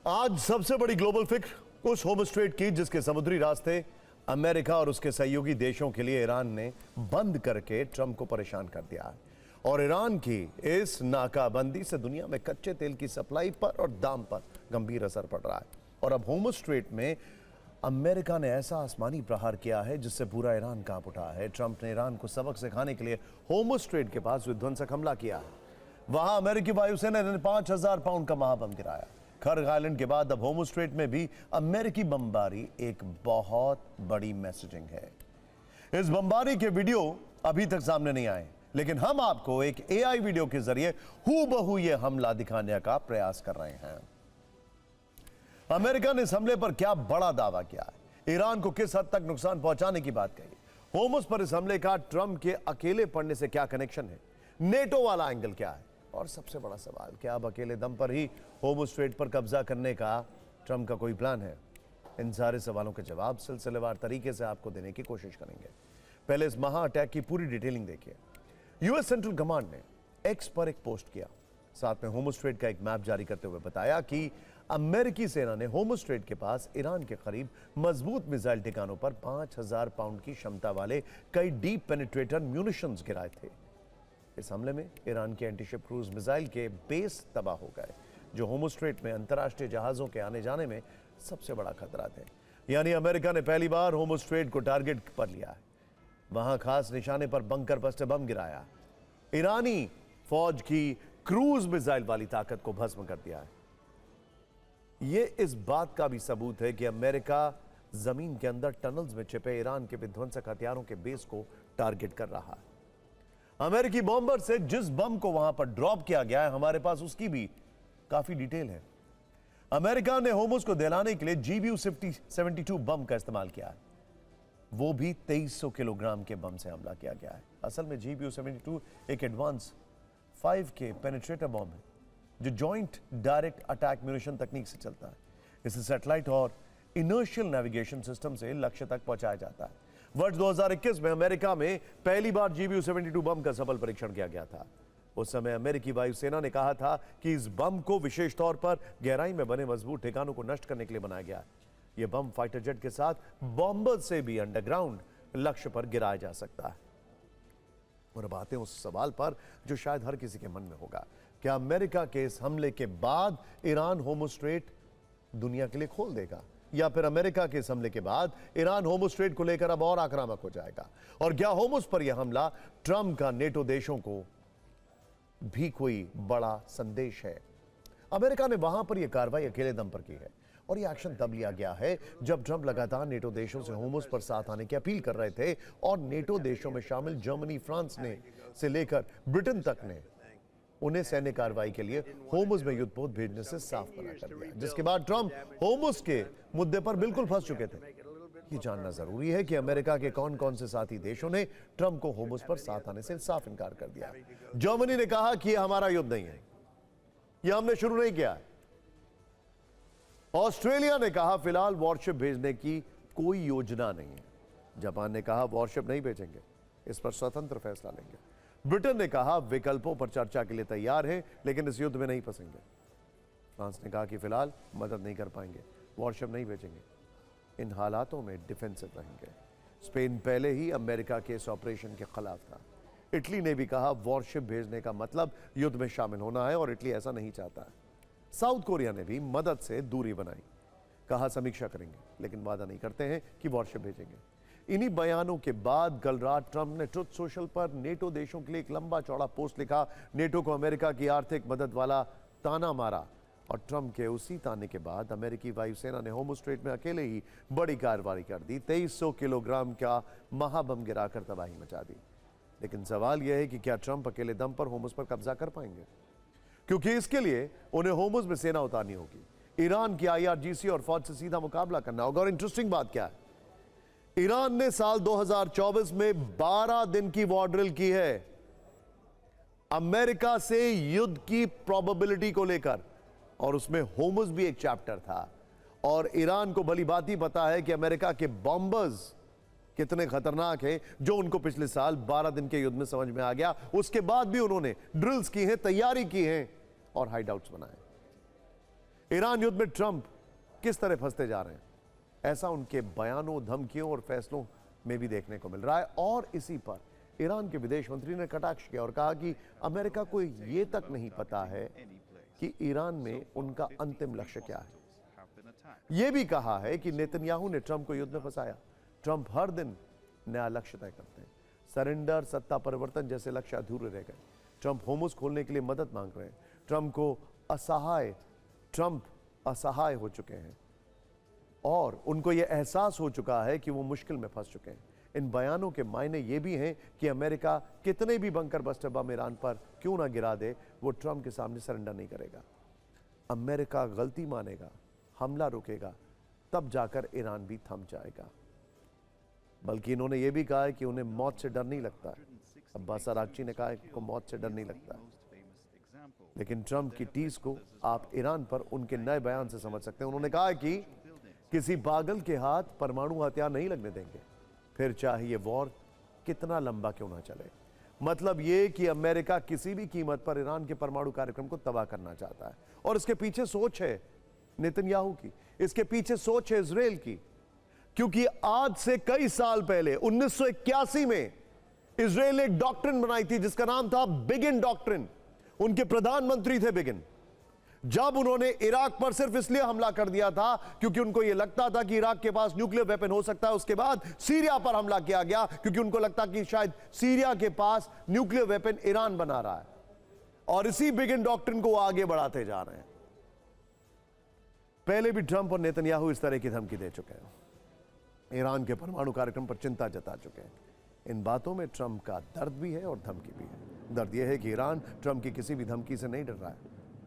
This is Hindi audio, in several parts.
आज सबसे बड़ी ग्लोबल फिक्र उस होम स्ट्रेट की जिसके समुद्री रास्ते अमेरिका और उसके सहयोगी देशों के लिए ईरान ने बंद करके ट्रंप को परेशान कर दिया है। और ईरान की इस नाकाबंदी से दुनिया में कच्चे तेल की सप्लाई पर और दाम पर गंभीर असर पड़ रहा है। और अब होम स्ट्रेट में अमेरिका ने ऐसा आसमानी प्रहार किया है जिससे पूरा ईरान कांप उठा है। ट्रंप ने ईरान को सबक सिखाने के लिए होम स्ट्रेट के पास विध्वंसक हमला किया है। वहां अमेरिकी वायुसेना ने 5000 पाउंड का महाबम गिराया। खर्ग आइलैंड के बाद अब होम स्ट्रेट में भी अमेरिकी बमबारी एक बहुत बड़ी मैसेजिंग है। इस बमबारी के वीडियो अभी तक सामने नहीं आए, लेकिन हम आपको एक एआई वीडियो के जरिए हूबहू यह हमला दिखाने का प्रयास कर रहे हैं। अमेरिका ने इस हमले पर क्या बड़ा दावा किया है, ईरान को किस हद तक नुकसान पहुंचाने की बात कही, होमस पर इस हमले का ट्रंप के अकेले पड़ने से क्या कनेक्शन है, नेटो वाला एंगल क्या है, और सबसे बड़ा सवाल, क्या अब अकेले दम पर ही होम स्ट्रेट पर कब्जा करने का ट्रंप का कोई प्लान है। इन सारे सवालों के जवाब सिलसिलेवार तरीके से आपको देने की कोशिश करेंगे। पहले इस महा अटैक की पूरी डिटेलिंग देखिए। यूएस सेंट्रल कमांड ने एक्स पर एक पोस्ट किया, साथ में होम स्ट्रेट का एक मैप जारी करते हुए बताया कि अमेरिकी सेना ने होम स्ट्रेट के पास ईरान के करीब मजबूत मिसाइल ठिकानों पर 5000 पाउंड की क्षमता वाले कई डीप पेनिट्रेटर म्यूनिशंस गिराए थे। इस हमले में ईरान के एंटीशिप क्रूज मिसाइल के बेस तबाह हो गए, जो होम स्ट्रेट में अंतर्राष्ट्रीय जहाजों के आने जाने में सबसे बड़ा खतरा थे। यानी अमेरिका ने पहली बार होम स्ट्रेट को टारगेट पर लिया है। वहां खास निशाने पर बंकर बस्टर बम गिराया, ईरानी फौज की क्रूज मिसाइल वाली ताकत को भस्म कर दिया है। यह इस बात का भी सबूत है कि अमेरिका जमीन के अंदर टनल्स में छिपे ईरान के विध्वंसक हथियारों के बेस को टारगेट कर रहा है। अमेरिकी बॉम्बर से जिस बम को वहां पर ड्रॉप किया गया है, हमारे पास उसकी भी काफी डिटेल है। अमेरिका ने होमस को दिलाने के लिए GBU-72 बम का इस्तेमाल किया है। वो भी 2300 किलोग्राम के बम से हमला किया गया है। असल में GBU-72 एक एडवांस 5K पेनिट्रेटर बम है, जो जॉइंट डायरेक्ट अटैक म्यूनिशन तकनीक से चलता है। इसे सैटेलाइट और इनर्शियल नेविगेशन सिस्टम से लक्ष्य तक पहुंचाया जाता है। वर्ष 2021 में अमेरिका में पहली बार GBU-72 बम का सफल परीक्षण किया गया था। उस समय अमेरिकी वायुसेना ने कहा था कि इस बम को विशेष तौर पर गहराई में बने मजबूत ठिकानों को नष्ट करने के लिए बनाया गया है। यह बम फाइटर जेट के साथ बॉम्बर से भी अंडरग्राउंड लक्ष्य पर गिराया जा सकता है। और अब आते हैं उस सवाल पर जो शायद हर किसी के मन में होगा, क्या अमेरिका के इस हमले के बाद ईरान होम स्ट्रेट दुनिया के लिए खोल देगा, या फिर अमेरिका के इस हमले के बाद ईरान होम स्ट्रेट को लेकर अब और आक्रामक हो जाएगा? और क्या होमस पर यह हमला ट्रंप का नेटो देशों को भी कोई बड़ा संदेश है? अमेरिका ने वहां पर यह कार्रवाई अकेले दम पर की है, और यह एक्शन तब लिया गया है जब ट्रंप लगातार नेटो देशों से होमस पर साथ आने की अपील कर रहे थे, और नेटो देशों में शामिल जर्मनी, फ्रांस ने से लेकर ब्रिटेन तक ने उन्हें सैन्य कार्रवाई के लिए होमस में युद्धपोत भेजने से साफ मना कर दिया, जिसके बाद ट्रंप होमस के मुद्दे पर बिल्कुल फंस चुके थे। ये जानना जरूरी है कि अमेरिका के कौन कौन से साथी देशों ने ट्रंप को होमस पर साथ आने से साफ इनकार कर दिया। जर्मनी ने कहा कि यह हमारा युद्ध नहीं है, यह हमने शुरू नहीं किया है। ऑस्ट्रेलिया ने कहा फिलहाल वॉरशिप भेजने की कोई योजना नहीं है। जापान ने कहा वॉरशिप नहीं भेजेंगे, इस पर स्वतंत्र फैसला लेंगे। ब्रिटेन ने कहा विकल्पों पर चर्चा के लिए तैयार है, लेकिन इस युद्ध में नहीं फंसेंगे। फ्रांस ने कहा कि फिलहाल मदद नहीं कर पाएंगे, वॉरशिप नहीं भेजेंगे, इन हालातों में डिफेंसिव रहेंगे। स्पेन पहले ही अमेरिका के इस ऑपरेशन के खिलाफ था। इटली ने भी कहा वॉरशिप भेजने का मतलब युद्ध में शामिल होना है, और इटली ऐसा नहीं चाहता है। साउथ कोरिया ने भी मदद से दूरी बनाई, कहा समीक्षा करेंगे, लेकिन वादा नहीं करते हैं कि वॉरशिप भेजेंगे। इन्हीं बयानों के बाद कल रात ट्रंप ने ट्रुथ सोशल पर नेटो देशों के लिए एक लंबा चौड़ा पोस्ट लिखा। नेटो को अमेरिका की आर्थिक मदद वाला ताना मारा, और ट्रंप के उसी ताने के बाद अमेरिकी वायुसेना ने होम स्ट्रेट में अकेले ही बड़ी कार्रवाई कर दी। 2300 किलोग्राम का महाबम गिराकर तबाही मचा दी। लेकिन सवाल यह है कि क्या ट्रंप अकेले दम पर होमस पर कब्जा कर पाएंगे, क्योंकि इसके लिए उन्हें होमस में सेना उतारनी होगी, ईरान की IRGC और फौज से सीधा मुकाबला करना होगा। और इंटरेस्टिंग बात क्या है, ईरान ने साल 2024 में 12 दिन की वॉर ड्रिल की है अमेरिका से युद्ध की प्रोबेबिलिटी को लेकर, और उसमें होमस भी एक चैप्टर था। और ईरान को भली बात ही पता है कि अमेरिका के बॉम्बर्स कितने खतरनाक हैं, जो उनको पिछले साल 12 दिन के युद्ध में समझ में आ गया। उसके बाद भी उन्होंने ड्रिल्स की हैं, तैयारी की है और हाइडआउट्स बनाए। ईरान युद्ध में ट्रंप किस तरह फंसते जा रहे हैं, ऐसा उनके बयानों, धमकियों और फैसलों में भी देखने को मिल रहा है। और इसी पर ईरान के विदेश मंत्री ने कटाक्ष किया और कहा कि अमेरिका को यह तक नहीं पता है कि ईरान में उनका अंतिम लक्ष्य क्या है। यह भी कहा है कि नेतन्याहू ने ट्रंप को युद्ध में फंसाया। ट्रंप हर दिन नया लक्ष्य तय करते हैं। सरेंडर, सत्ता परिवर्तन जैसे लक्ष्य अधूरे रह गए। ट्रंप होर्मुज़ खोलने के लिए मदद मांग रहे हैं। ट्रंप असहाय हो चुके हैं और उनको यह एहसास हो चुका है कि वो मुश्किल में फंस चुके हैं। इन बयानों के मायने ये भी हैं कि अमेरिका कितने भी बंकर बस्टर बम ईरान पर क्यों ना गिरा दे, वो ट्रंप के सामने सरेंडर नहीं करेगा। अमेरिका गलती मानेगा, हमला रुकेगा, तब जाकर ईरान भी थम जाएगा। बल्कि इन्होंने ये भी कहा है कि उन्हें मौत से डर नहीं लगता। अब्बास अरागची ने कहा है कि उनको मौत से डर नहीं लगता। लेकिन ट्रंप की टीस को आप ईरान पर उनके नए बयान से समझ सकते हैं। उन्होंने कहा है कि किसी पागल के हाथ परमाणु हथियार नहीं लगने देंगे, फिर चाहे ये वॉर कितना लंबा क्यों ना चले। मतलब ये कि अमेरिका किसी भी कीमत पर ईरान के परमाणु कार्यक्रम को तबाह करना चाहता है। और इसके पीछे सोच है नेतन्याहू की, इसके पीछे सोच है इजराइल की। क्योंकि आज से कई साल पहले 1981 में इजराइल ने एक डॉक्ट्रिन बनाई थी जिसका नाम था बिगिन डॉक्ट्रिन। उनके प्रधानमंत्री थे बिगिन। जब उन्होंने इराक पर सिर्फ इसलिए हमला कर दिया था क्योंकि उनको यह लगता था कि इराक के पास न्यूक्लियर वेपन हो सकता है। उसके बाद सीरिया पर हमला किया गया क्योंकि उनको लगता कि शायद सीरिया के पास न्यूक्लियर वेपन ईरान बना रहा है। और इसी बिगिन डॉक्ट्रिन को आगे बढ़ाते जा रहे हैं। पहले भी ट्रंप और नेतन्याहू इस तरह की धमकी दे चुके हैं, ईरान के परमाणु कार्यक्रम पर चिंता जता चुके हैं। इन बातों में ट्रंप का दर्द भी है और धमकी भी है। दर्द यह है कि ईरान ट्रंप की किसी भी धमकी से नहीं डर रहा है,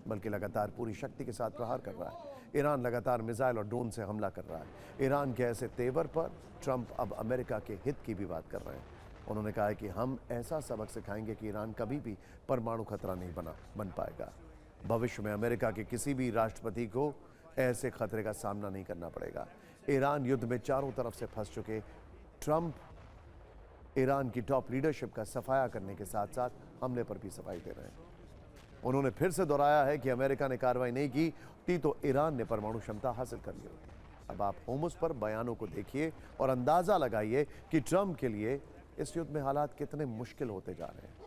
बल्कि लगातार पूरी शक्ति के साथ प्रहार कर रहा है। ईरान लगातार मिसाइल और ड्रोन से हमला कर रहा है। ईरान के ऐसे तेवर पर ट्रंप अब अमेरिका के हित की भी बात कर रहे हैं। उन्होंने कहा है कि हम ऐसा सबक सिखाएंगे कि ईरान कभी भी परमाणु खतरा नहीं बन पाएगा। भविष्य में अमेरिका के किसी भी राष्ट्रपति को ऐसे खतरे का सामना नहीं करना पड़ेगा। ईरान युद्ध में चारों तरफ से फंस चुके ट्रंप ईरान की टॉप लीडरशिप का सफाया करने के साथ साथ हमले पर भी सफाई दे रहे हैं। उन्होंने फिर से दोहराया है कि अमेरिका ने कार्रवाई नहीं की तो ईरान ने परमाणु क्षमता हासिल कर ली होती। अब आप होर्मुज़ पर बयानों को देखिए और अंदाजा लगाइए कि ट्रंप के लिए इस युद्ध में हालात कितने मुश्किल होते जा रहे हैं।